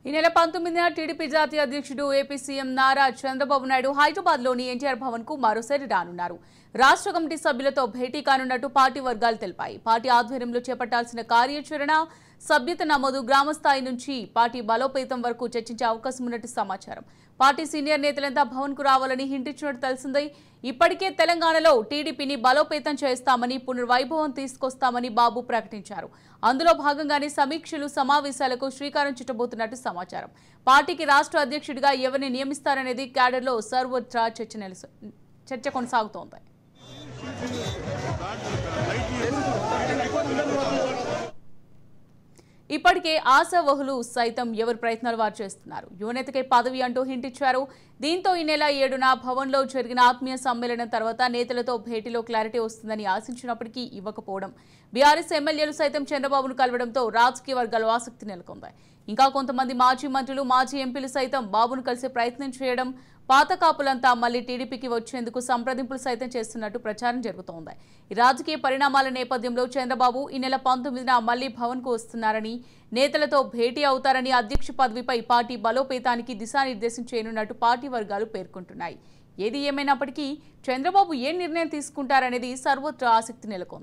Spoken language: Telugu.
ఈ నెల 19న టీడీపీ జాతీయ అధ్యక్షుడు ఏపీ సీఎం నారా చంద్రబాబు నాయుడు హైదరాబాద్లోని ఎన్టీఆర్ భవన్కు మరోసారి రానున్నారు. రాష్ట్ర కమిటీ సభ్యులతో భేటీ కానున్నట్టు పార్టీ వర్గాలు తెలిపాయి. పార్టీ ఆధ్వర్యంలో చేపట్టాల్సిన కార్యాచరణ, సభ్యత నమోదు, గ్రామ స్థాయి నుంచి పార్టీ బలోపేతం వరకు చర్చించే అవకాశం ఉన్నట్టు సమాచారం. పార్టీ సీనియర్ నేతలంతా భవన్కు రావాలని హింట్ ఇచ్చినట్టు తెలిసింది. ఇప్పటికే తెలంగాణలో టీడీపీని బలోపేతం చేస్తామని, పునర్వైభవం తీసుకొస్తామని బాబు ప్రకటించారు. అందులో భాగంగానే సమీక్షలు, సమావేశాలకు శ్రీకారం చుట్టబోతున్నట్టు సమాచారం. పార్టీకి రాష్ట్ర అధ్యక్షుడిగా ఎవరిని నియమిస్తారనేది క్యాడర్లో సర్వత్రా చర్చ కొనసాగుతోంది. ఇప్పటికే ఆశావహులు సైతం ఎవరి ప్రయత్నాలు వారు చేస్తున్నారు. యువనేతకే పదవి అంటూ హింట్ ఇచ్చారు. దీంతో ఈ నెల 7న భవన్లో జరిగిన ఆత్మీయ సమ్మేళనం తర్వాత నేతలతో భేటీలో క్లారిటీ వస్తుందని ఆశించినప్పటికీ ఇవ్వకపోవడం, బీఆర్ఎస్ ఎమ్మెల్యేలు సైతం చంద్రబాబును కలవడంతో రాజకీయ వర్గాల్లో ఆసక్తి నెలకొంది. ఇంకా కొంతమంది మాజీ మంత్రులు, మాజీ ఎంపీలు సైతం బాబును కలిసే ప్రయత్నం చేయడం, పాత కాపులంతా మళ్లీ టీడీపీకి వచ్చేందుకు సంప్రదింపులు సైతం చేస్తున్నట్టు ప్రచారం జరుగుతోంది. ఈ రాజకీయ పరిణామాల నేపథ్యంలో చంద్రబాబు ఈ నెల 19న మళ్లీ భవన్కు వస్తున్నారని, నేతలతో భేటీ అవుతారని, అధ్యక్ష పదవిపై పార్టీ బలోపేతానికి దిశానిర్దేశం చేయనున్నట్టు పార్టీ వర్గాలు పేర్కొంటున్నాయి. ఏది ఏమైనప్పటికీ చంద్రబాబు ఏ నిర్ణయం తీసుకుంటారనేది సర్వత్రా ఆసక్తి నెలకొంది.